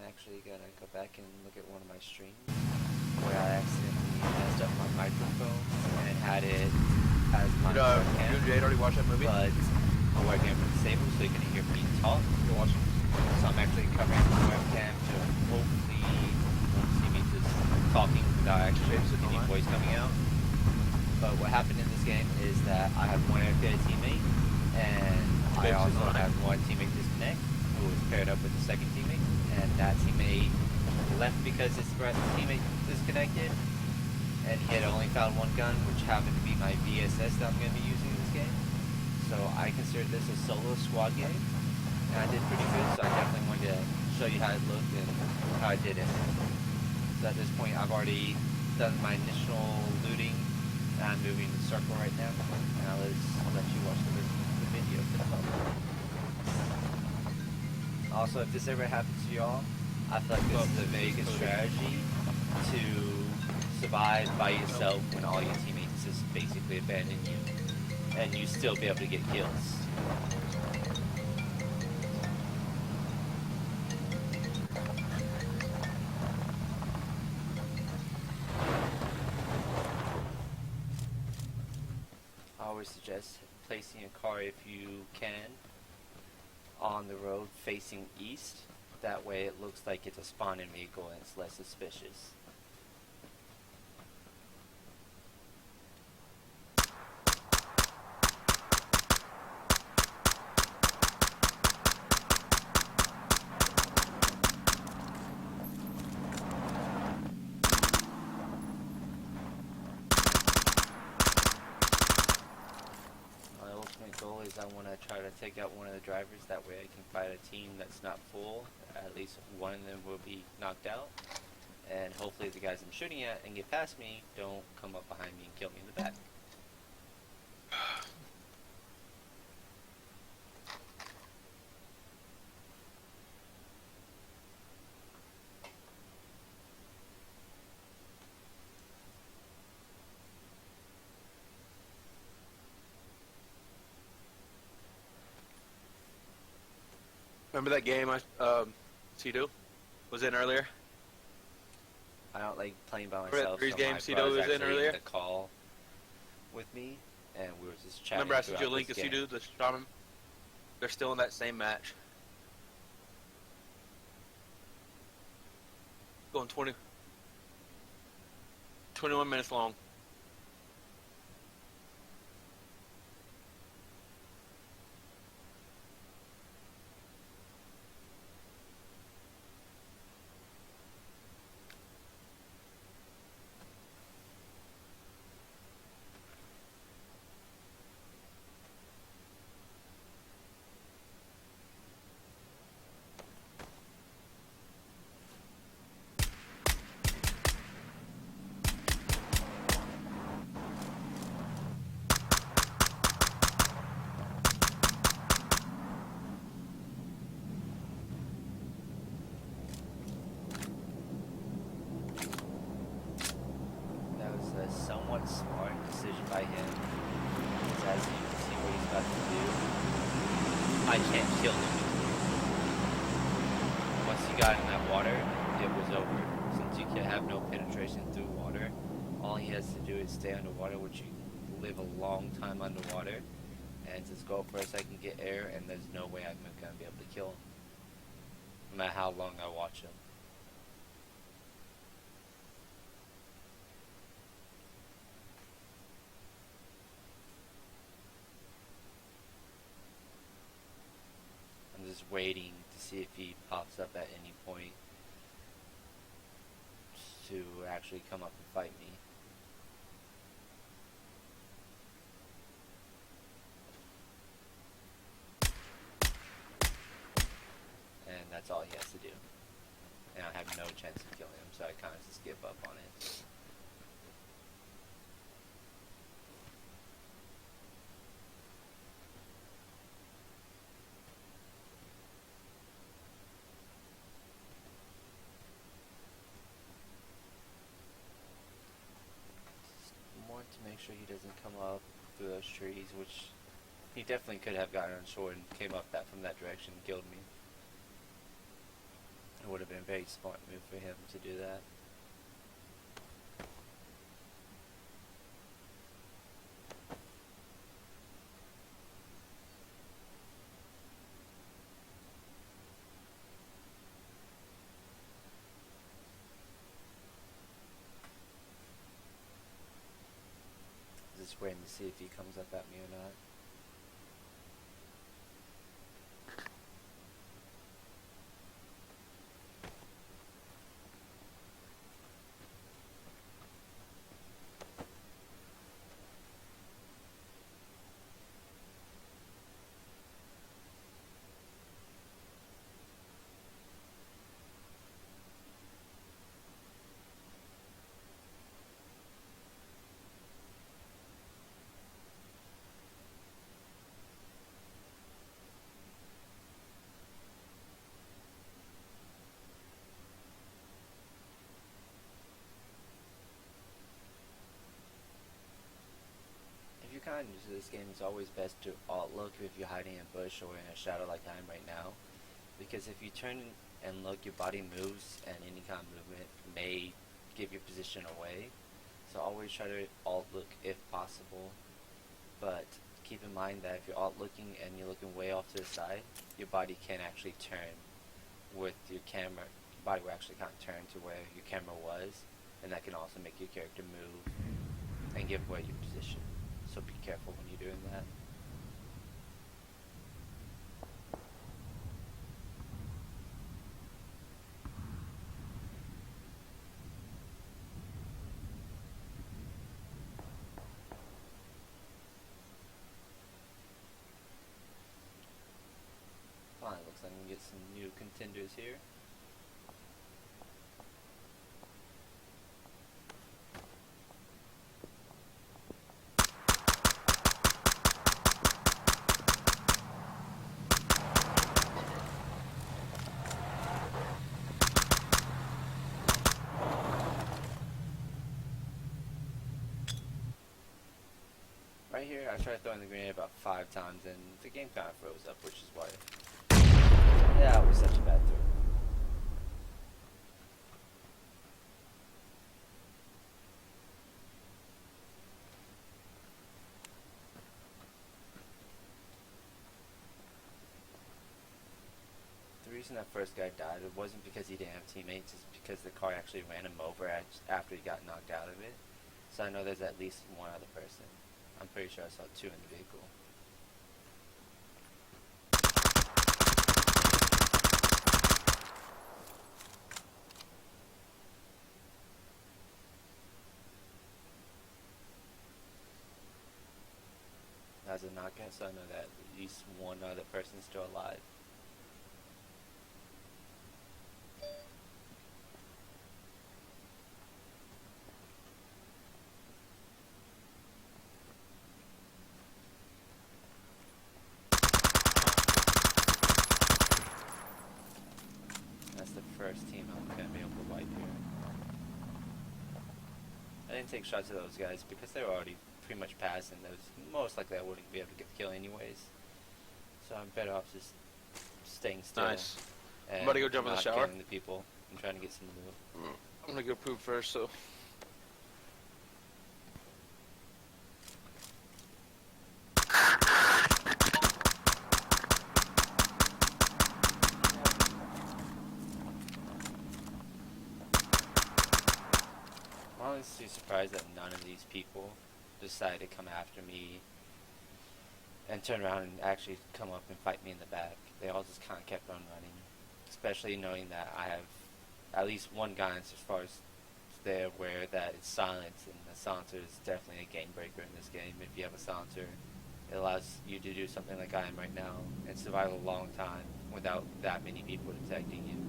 actually gonna go back and look at one of my streams where I accidentally messed up my microphone and had it as my Did you webcam, and Jade already watch that movie? but my webcam was disabled, so you couldn't hear me talk. Go watch it. So I'm actually covering my webcam to hopefully you won't see me just talking without actually any voice coming out. But what happened in this game is that I have one AFK teammate, and I also have one teammate disconnect who was paired up with the second teammate, and that teammate left because his teammate disconnected, and he had only found one gun, which happened to be my VSS that I'm going to be using in this game. So I consider this a solo squad game, and I did pretty good, so I definitely wanted to show you how it looked and how I did it. So at this point I've already done my initial looting, and I'm moving the circle right now. Now I'll let you watch the video for the moment. Also, if this ever happens to y'all, I feel like this is a very good strategy to survive by yourself when all your teammates just basically abandon you, and you still be able to get kills. I always suggest placing a car, if you can, on the road facing east. That way it looks like it's a spawning vehicle and it's less suspicious. My ultimate goal is I want to try to take out one of the drivers, that way I can fight a team that's not full. At least one of them will be knocked out, and hopefully the guys I'm shooting at and get past me don't come up behind me and kill me in the back. Remember that game Cedo was in earlier? I don't like playing by Remember myself. that Threes so game my Cedo brother's was in actually earlier? the call with me, and we were just chatting. Remember I sent you a throughout link this to game. Cedo, the Shaman? They're still in that same match. Going 21 minutes long. That was a somewhat smart decision by him, because as you can see what he's about to do, I can't kill him. Once he got in that water, it was over. Since you can have no penetration through water, all he has to do is stay underwater, which you live a long time underwater, and just go up for a second, get air, and there's no way I'm gonna be able to kill him, no matter how long I watch him. I'm just waiting to see if he pops up at any point to actually come up and fight me. And that's all he has to do. And I have no chance of killing him, so I kind of just give up on it. More to make sure he doesn't come up through those trees, which he definitely could have gotten on shore and came up that from that direction and killed me. It would have been been a very smart move for him to do that. Just waiting to see if he comes up at me or not. If you kind of new to this game, it's always best to alt look if you're hiding in a bush or in a shadow like I am right now. Because if you turn and look, your body moves and any kind of movement may give your position away. So always try to alt look if possible. But keep in mind that if you're alt looking and you're looking way off to the side, your body can actually turn with your camera. Your body will actually kind of turn to where your camera was, and that can also make your character move and give away your position. So be careful when you're doing that. Fine, looks like we can get some new contenders here. Right here, I tried throwing the grenade about 5 times, and the game kind of froze up, which is why. Yeah, it was such a bad throw. The reason that first guy died, it wasn't because he didn't have teammates, it's because the car actually ran him over after he got knocked out of it. So I know there's at least one other person. I'm pretty sure I saw 2 in the vehicle. As a knockout, so I know that at least one other person's still alive. That's the first team I'm going to be able to wipe here. I didn't take shots at those guys because they were already pretty much past, and those most likely I wouldn't be able to get the kill anyways. So I'm better off just staying still. Nice. And I'm about to go jump in the not shower. killing the people and trying to get some loot. I'm gonna go poop first, so. I'm honestly surprised that none of these people decided to come after me and turn around and actually come up and fight me in the back. They all just kind of kept on running, especially knowing that I have at least one gun as far as they're aware that it's silence, and the silencer is definitely a game breaker in this game. If you have a silencer, it allows you to do something like I am right now and survive a long time without that many people detecting you.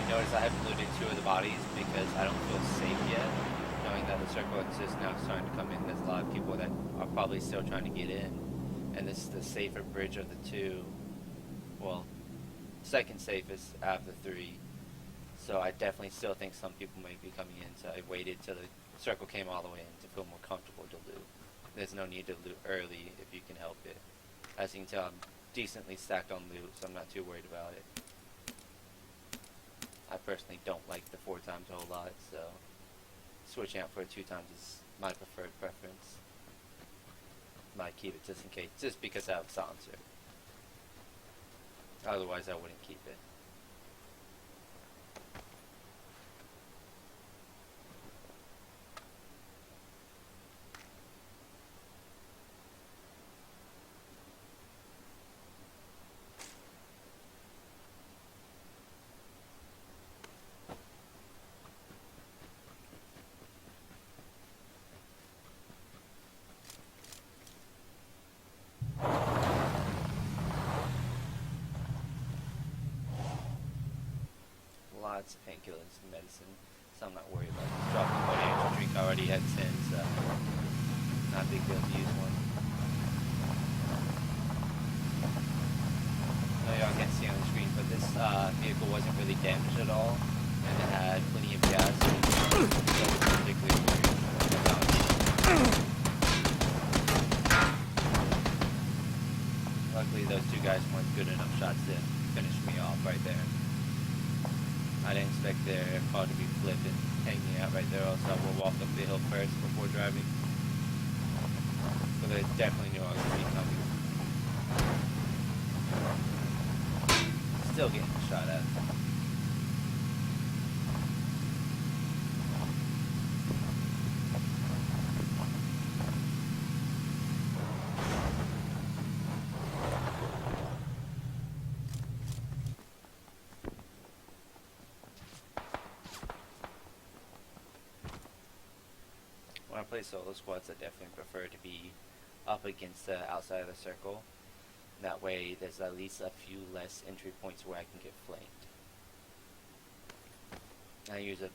Notice I haven't looted 2 of the bodies because I don't feel safe yet, knowing that the circle is now starting to come in. There's a lot of people that are probably still trying to get in, and this is the safer bridge of the 2. Well, second safest out of the 3. So I definitely still think some people might be coming in, so I waited till the circle came all the way in to feel more comfortable to loot. there's no need to loot early if you can help it. As you can tell, I'm decently stacked on loot, so I'm not too worried about it. I personally don't like the 4 times a whole lot, so switching out for 2 times is my preferred preference. Might keep it just in case, just because I have a silencer. Otherwise, I wouldn't keep it. Lots of painkillers and medicine, so I'm not worried about it. Dropping one energy drink I already had 10, so not a big deal to use one. I know y'all can't see on the screen, but this vehicle wasn't really damaged at all, and it had plenty of gas, so it wasn't particularly worried about it. Luckily, those 2 guys weren't good enough shots to finish me off right there. I didn't expect their car to be flipped and hanging out right there, else I will walk up the hill first before driving. So they definitely knew I was going to be coming. Still getting shot at. When I play solo squads, I definitely prefer to be up against the outside of the circle. That way, there's at least a few less entry points where I can get flanked. I use a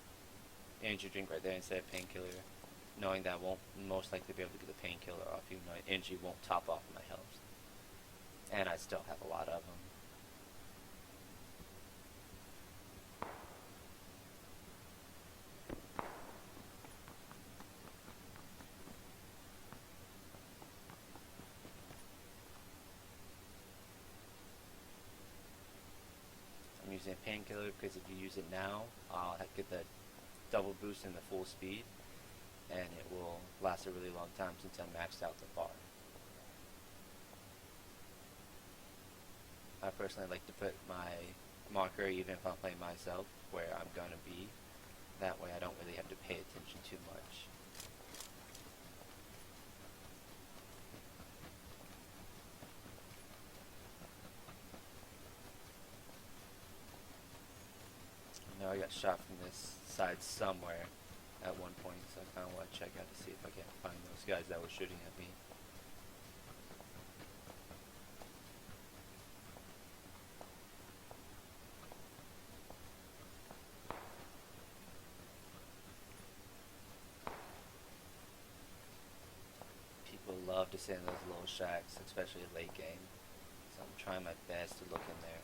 energy drink right there instead of painkiller, knowing that I won't most likely be able to get the painkiller off, even though energy won't top off my health. And I still have a lot of them. I'm using a painkiller because if you use it now, I'll get the double boost in the full speed, and it will last a really long time since I maxed out the bar. I personally like to put my marker, even if I'm playing myself, where I'm going to be. That way I don't really have to pay attention too much. Now I got shot from this side somewhere at one point, so I kind of want to check out to see if I can find those guys that were shooting at me. People love to sit in those little shacks, especially late game, so I'm trying my best to look in there.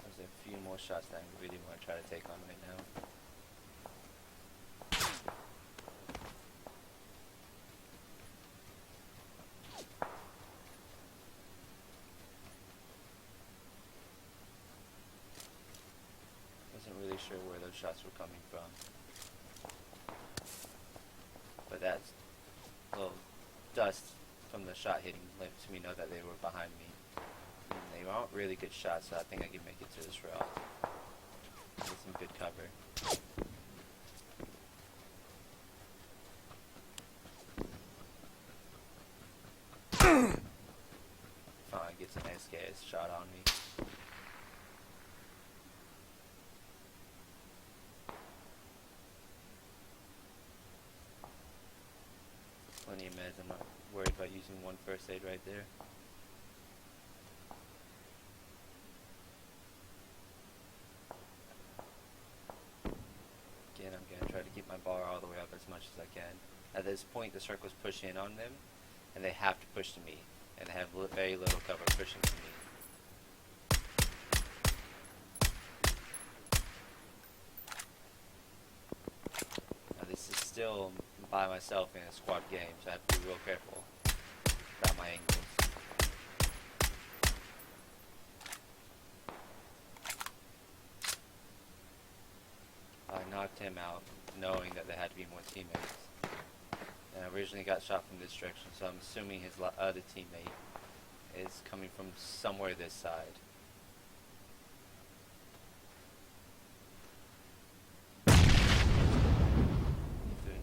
There's a few more shots that I really want to try to take on right now. Wasn't really sure where those shots were coming from, but that little dust from the shot hitting lets me know that they were behind me. And they aren't really good shots, so I think I can make it to this route. Get some good cover. Finally gets an SKS shot on me. Plenty of meds, I'm not worried about using one first aid right there. Again, I'm going to try to keep my bar all the way up as much as I can. At this point, the circle's pushing in on them, and they have to push to me, and they have very little cover pushing to me. still by myself in a squad game, so I have to be real careful about my angles. I knocked him out knowing that there had to be more teammates. And I originally got shot from this direction, so I'm assuming his other teammate is coming from somewhere this side.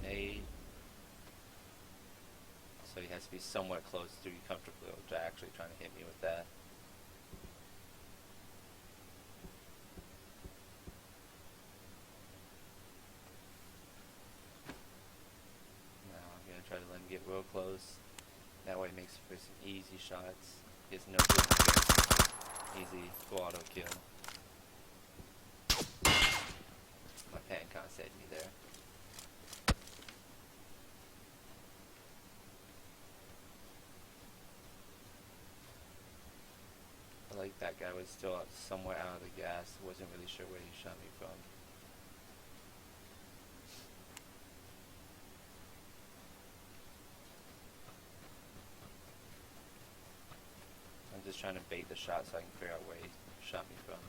Grenade. So he has to be somewhere close to be comfortable to actually trying to hit me with that. Now I'm gonna try to let him get real close. That way it makes for some easy shots. He has no good easy full auto kill. My pan kind of saved me there. I like that guy was still somewhere out of the gas. Wasn't really sure where he shot me from. I'm just trying to bait the shot so I can figure out where he shot me from.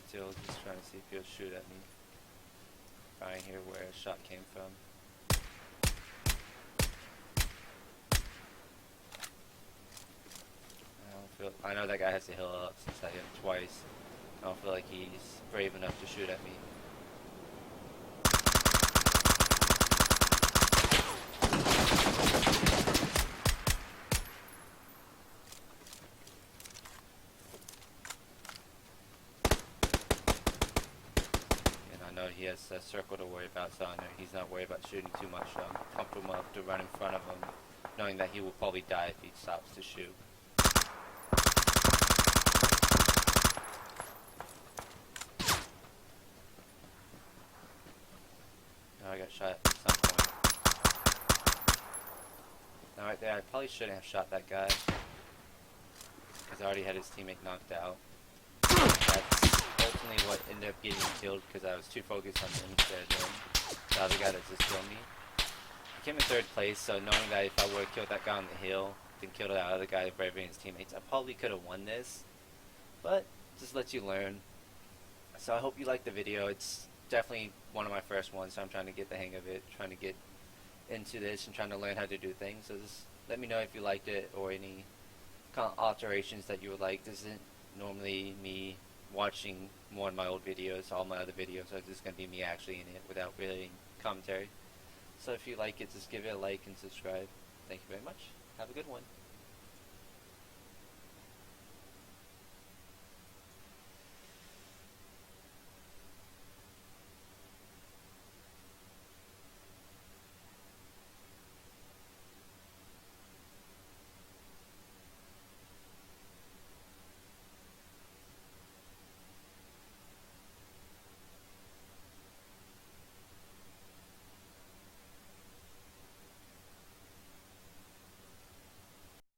Still just trying to see if he'll shoot at me. Trying to hear where a shot came from. I know that guy has to heal up since I hit him twice. I don't feel like he's brave enough to shoot at me. And I know he has a circle to worry about, so I know he's not worried about shooting too much, so I'm comfortable enough to run in front of him, knowing that he will probably die if he stops to shoot. I got shot at some point. Now right there, I probably shouldn't have shot that guy, because I already had his teammate knocked out. That's ultimately what ended up getting me killed, because I was too focused on him instead of him. The other guy that just killed me. I came in third place, so knowing that if I would have killed that guy on the hill, then killed that other guy bravely and his teammates, I probably could have won this. But, just lets you learn. So I hope you liked the video. It's definitely one of my first ones, so I'm trying to get the hang of it, trying to get into this and trying to learn how to do things. So just let me know if you liked it or any kind of alterations that you would like. This isn't normally me watching one of my old videos. All my other videos are just going to be me actually in it without really commentary. So if you like it, just give it a like and subscribe. Thank you very much. Have a good one.